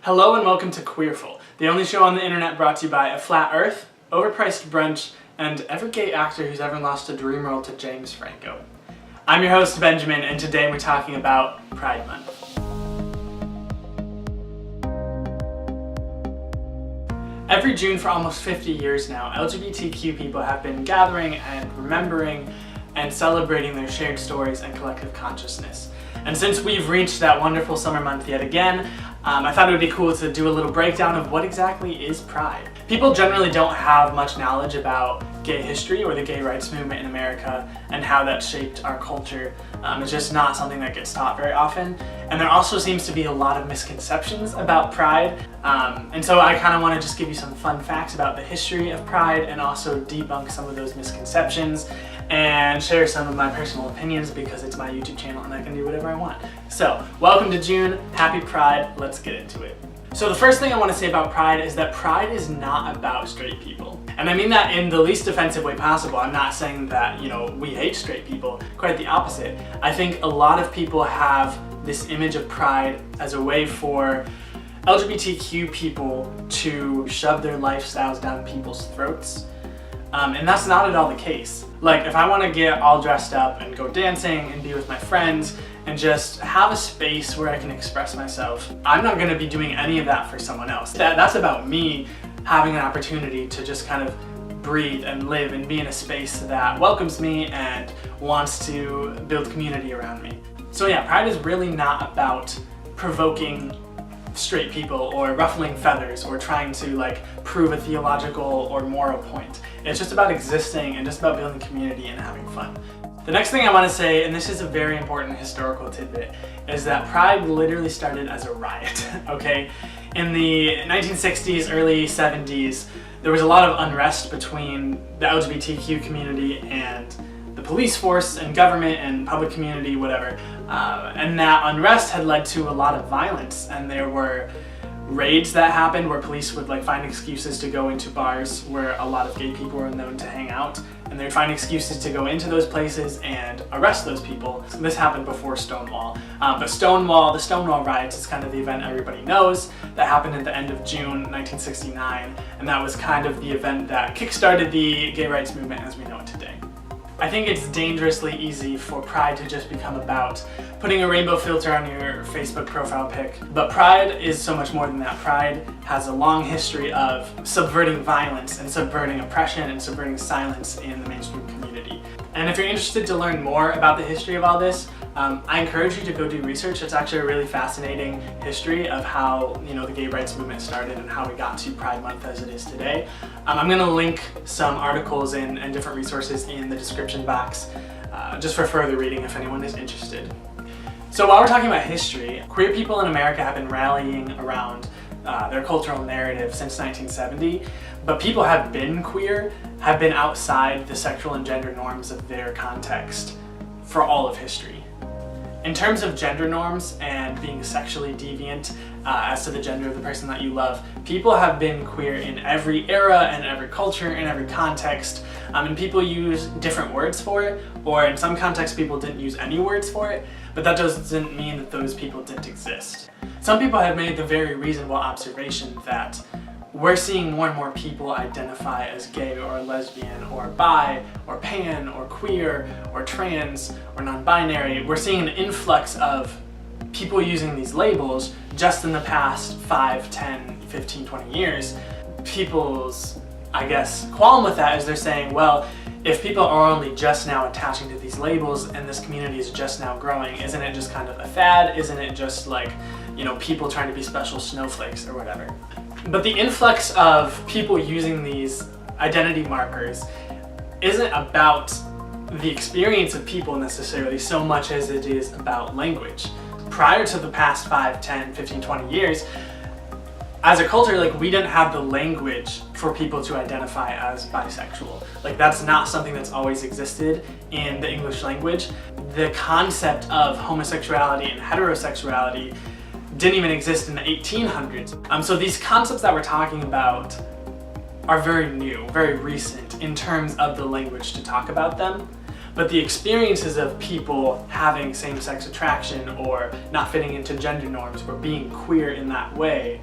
Hello and welcome to Queerful, the only show on the internet brought to you by a flat earth, overpriced brunch, and every gay actor who's ever lost a dream role to James Franco. I'm your host Benjamin, and today we're talking about Pride Month. Every June for almost 50 years now, LGBTQ people have been gathering and remembering and celebrating their shared stories and collective consciousness. And since we've reached that wonderful summer month yet again, I thought it would be cool to do a little breakdown of what exactly is Pride. People generally don't have much knowledge about gay history or the gay rights movement in America and how that shaped our culture. It's just not something that gets taught very often. And there also seems to be a lot of misconceptions about Pride. And so I kind of want to just give you some fun facts about the history of Pride and also debunk some of those misconceptions and share some of my personal opinions because it's my YouTube channel and I can do whatever I want. So, welcome to June, happy Pride, let's get into it. So the first thing I want to say about Pride is that Pride is not about straight people. And I mean that in the least offensive way possible. I'm not saying that, we hate straight people. Quite the opposite. I think a lot of people have this image of Pride as a way for LGBTQ people to shove their lifestyles down people's throats. And that's not at all the case. Like, if I want to get all dressed up and go dancing and be with my friends and just have a space where I can express myself, I'm not going to be doing any of that for someone else. That's about me having an opportunity to just kind of breathe and live and be in a space that welcomes me and wants to build community around me. So yeah, Pride is really not about provoking straight people or ruffling feathers or trying to prove a theological or moral point. It's just about existing and just about building community and having fun. The next thing I want to say, and this is a very important historical tidbit, is that Pride literally started as a riot, okay? In the 1960s, early 70s, there was a lot of unrest between the LGBTQ community and the police force and government and public community, whatever. And that unrest had led to a lot of violence, and there were raids that happened where police would find excuses to go into bars where a lot of gay people were known to hang out, and they'd find excuses to go into those places and arrest those people. So this happened before Stonewall. But the Stonewall riots is kind of the event everybody knows that happened at the end of June 1969, and that was kind of the event that kickstarted the gay rights movement as we know it today. I think it's dangerously easy for Pride to just become about putting a rainbow filter on your Facebook profile pic. But Pride is so much more than that. Pride has a long history of subverting violence and subverting oppression and subverting silence in the mainstream community. And if you're interested to learn more about the history of all this, I encourage you to go do research. It's actually a really fascinating history of how the gay rights movement started and how we got to Pride Month as it is today. I'm going to link some articles and different resources in the description box just for further reading if anyone is interested. So while we're talking about history, queer people in America have been rallying around their cultural narrative since 1970, but people have been queer, have been outside the sexual and gender norms of their context for all of history. In terms of gender norms and being sexually deviant as to the gender of the person that you love, people have been queer in every era and every culture and every context, and people use different words for it, or in some contexts people didn't use any words for it, but that doesn't mean that those people didn't exist. Some people have made the very reasonable observation that we're seeing more and more people identify as gay or lesbian or bi or pan or queer or trans or non-binary. We're seeing an influx of people using these labels just in the past 5, 10, 15, 20 years. People's, qualm with that is they're saying, well, if people are only just now attaching to these labels and this community is just now growing, isn't it just kind of a fad? Isn't it just people trying to be special snowflakes or whatever? But the influx of people using these identity markers isn't about the experience of people necessarily so much as it is about language. Prior to the past 5, 10, 15, 20 years, as a culture, we didn't have the language for people to identify as bisexual. That's not something that's always existed in the English language. The concept of homosexuality and heterosexuality didn't even exist in the 1800s. So these concepts that we're talking about are very new, very recent in terms of the language to talk about them. But the experiences of people having same-sex attraction or not fitting into gender norms or being queer in that way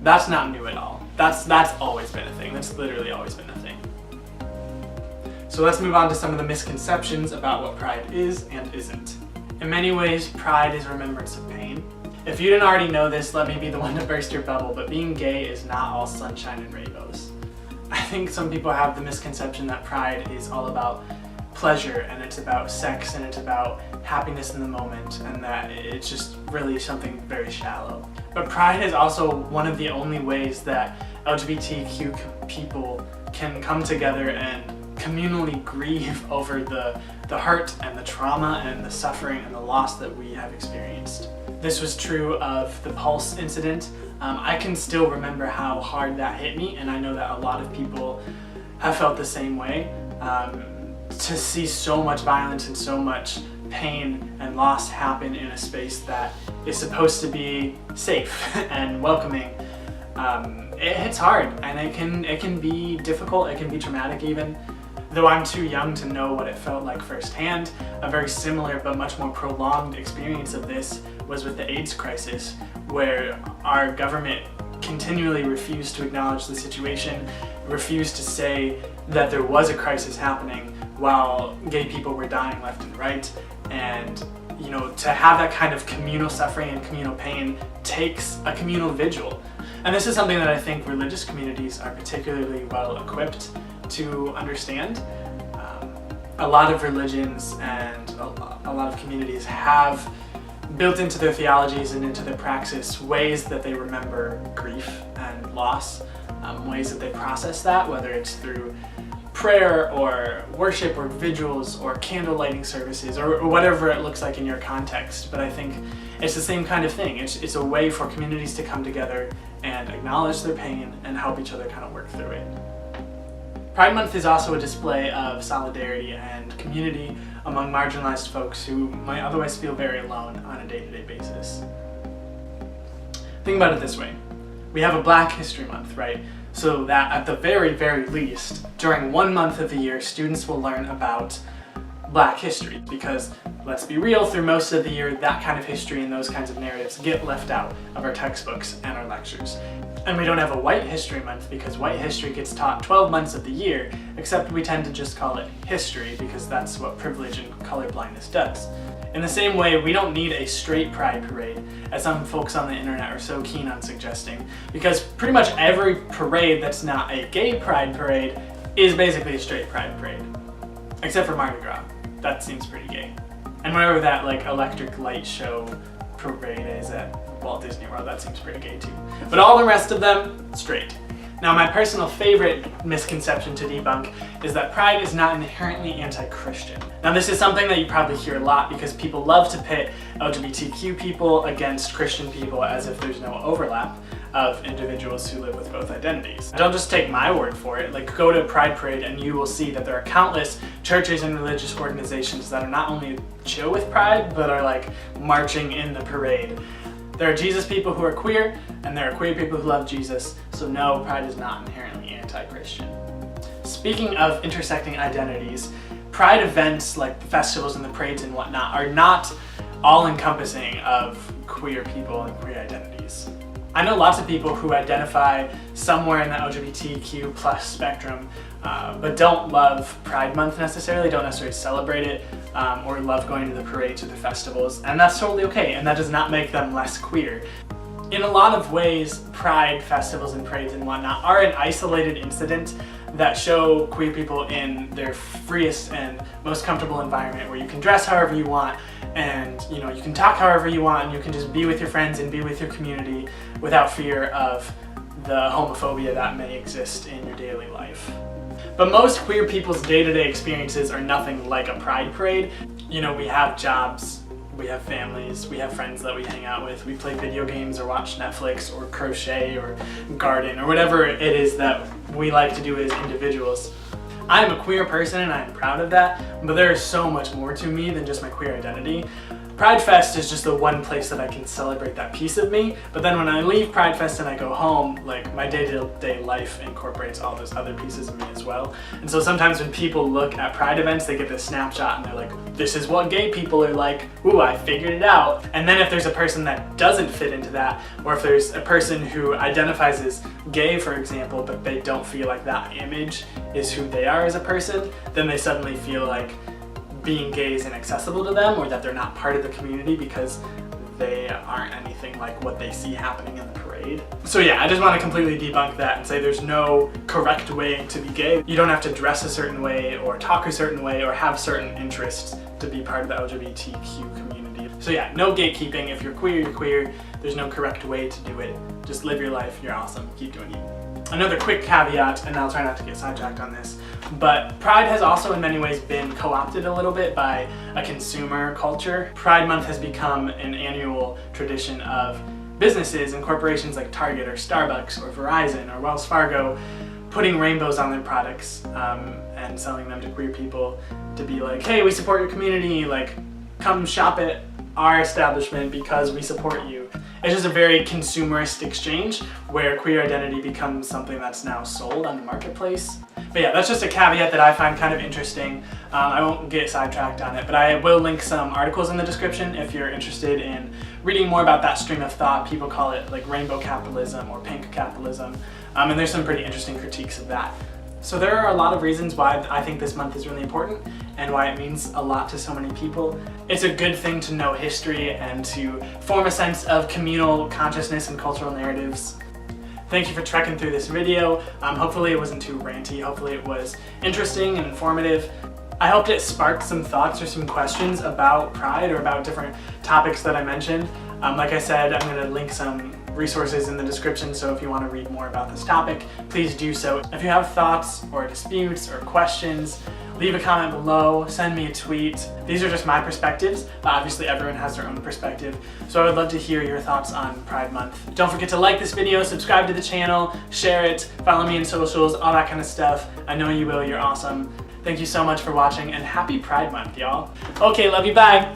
That's not new at all. That's always been a thing. That's literally always been a thing. So let's move on to some of the misconceptions about what pride is and isn't. In many ways, pride is remembrance of pain. If you didn't already know this, let me be the one to burst your bubble, but being gay is not all sunshine and rainbows. I think some people have the misconception that pride is all about pleasure, and it's about sex, and it's about happiness in the moment, and that it's just really something very shallow. But pride is also one of the only ways that LGBTQ people can come together and communally grieve over the hurt and the trauma and the suffering and the loss that we have experienced. This was true of the Pulse incident. I can still remember how hard that hit me, and I know that a lot of people have felt the same way. To see so much violence and so much pain and loss happen in a space that is supposed to be safe and welcoming, it hits hard, and it can be difficult, it can be traumatic even. Though I'm too young to know what it felt like firsthand, a very similar but much more prolonged experience of this was with the AIDS crisis, where our government continually refused to acknowledge the situation, refused to say that there was a crisis happening while gay people were dying left and right. And to have that kind of communal suffering and communal pain takes a communal vigil. And this is something that I think religious communities are particularly well equipped to understand. A lot of religions and a lot of communities have built into their theologies and into their praxis ways that they remember grief and loss, ways that they process that, whether it's through prayer or worship or vigils or candle lighting services or whatever it looks like in your context. But I think it's the same kind of thing. It's a way for communities to come together and acknowledge their pain and help each other kind of work through it. Pride Month is also a display of solidarity and community among marginalized folks who might otherwise feel very alone on a day-to-day basis. Think about it this way. We have a Black History Month, right? So that at the very, very least, during 1 month of the year, students will learn about Black history, because let's be real, through most of the year, that kind of history and those kinds of narratives get left out of our textbooks and our lectures. And we don't have a White History Month because white history gets taught 12 months of the year, except we tend to just call it history because that's what privilege and colorblindness does. In the same way, we don't need a straight pride parade, as some folks on the internet are so keen on suggesting, because pretty much every parade that's not a gay pride parade is basically a straight pride parade. Except for Mardi Gras. That seems pretty gay. And whatever that electric light show parade is at Walt Disney World, that seems pretty gay too. But all the rest of them, straight. Now, my personal favorite misconception to debunk is that pride is not inherently anti-Christian. Now, this is something that you probably hear a lot because people love to pit LGBTQ people against Christian people as if there's no overlap of individuals who live with both identities. Don't just take my word for it. Go to a Pride Parade and you will see that there are countless churches and religious organizations that are not only chill with pride, but are marching in the parade. There are Jesus people who are queer, and there are queer people who love Jesus, so no, pride is not inherently anti-Christian. Speaking of intersecting identities, pride events like the festivals and the parades and whatnot are not all-encompassing of queer people and queer identities. I know lots of people who identify somewhere in the LGBTQ plus spectrum, but don't love Pride Month necessarily, don't necessarily celebrate it, or love going to the parades or the festivals, and that's totally okay, and that does not make them less queer. In a lot of ways, Pride festivals and parades and whatnot are an isolated incident that show queer people in their freest and most comfortable environment where you can dress however you want, and you can talk however you want, and you can just be with your friends and be with your community without fear of the homophobia that may exist in your daily life. But most queer people's day-to-day experiences are nothing like a pride parade. We have jobs, we have families, we have friends that we hang out with, we play video games or watch Netflix or crochet or garden or whatever it is that we like to do as individuals. I am a queer person and I am proud of that, but there is so much more to me than just my queer identity. Pride Fest is just the one place that I can celebrate that piece of me, but then when I leave Pride Fest and I go home, like my day-to-day life incorporates all those other pieces of me as well. And so sometimes when people look at Pride events, they get this snapshot and they're like, this is what gay people are like, ooh, I figured it out. And then if there's a person that doesn't fit into that, or if there's a person who identifies as gay, for example, but they don't feel like that image is who they are as a person, then they suddenly feel like being gay is inaccessible to them, or that they're not part of the community because they aren't anything like what they see happening in the parade. So yeah, I just want to completely debunk that and say there's no correct way to be gay. You don't have to dress a certain way or talk a certain way or have certain interests to be part of the LGBTQ community. So yeah, no gatekeeping. If you're queer, you're queer. There's no correct way to do it. Just live your life. You're awesome. Keep doing you. Another quick caveat, and I'll try not to get sidetracked on this, but Pride has also in many ways been co-opted a little bit by a consumer culture. Pride Month has become an annual tradition of businesses and corporations like Target or Starbucks or Verizon or Wells Fargo putting rainbows on their products and selling them to queer people to be like, hey, we support your community, like come shop at our establishment because we support you. It's just a very consumerist exchange where queer identity becomes something that's now sold on the marketplace. But yeah, that's just a caveat that I find kind of interesting. I won't get sidetracked on it, but I will link some articles in the description if you're interested in reading more about that stream of thought. People call it like rainbow capitalism or pink capitalism, and there's some pretty interesting critiques of that. So there are a lot of reasons why I think this month is really important and why it means a lot to so many people. It's a good thing to know history and to form a sense of communal consciousness and cultural narratives. Thank you for trekking through this video. Hopefully it wasn't too ranty. Hopefully it was interesting and informative. I hoped it sparked some thoughts or some questions about Pride or about different topics that I mentioned. Like I said, I'm going to link some resources in the description, so if you want to read more about this topic, please do so. If you have thoughts or disputes or questions, leave a comment below, send me a tweet. These are just my perspectives, but obviously everyone has their own perspective, so I would love to hear your thoughts on Pride Month. Don't forget to like this video, subscribe to the channel, share it, follow me in socials, all that kind of stuff. I know you will, you're awesome. Thank you so much for watching, and happy Pride Month, y'all. Okay, love you, bye!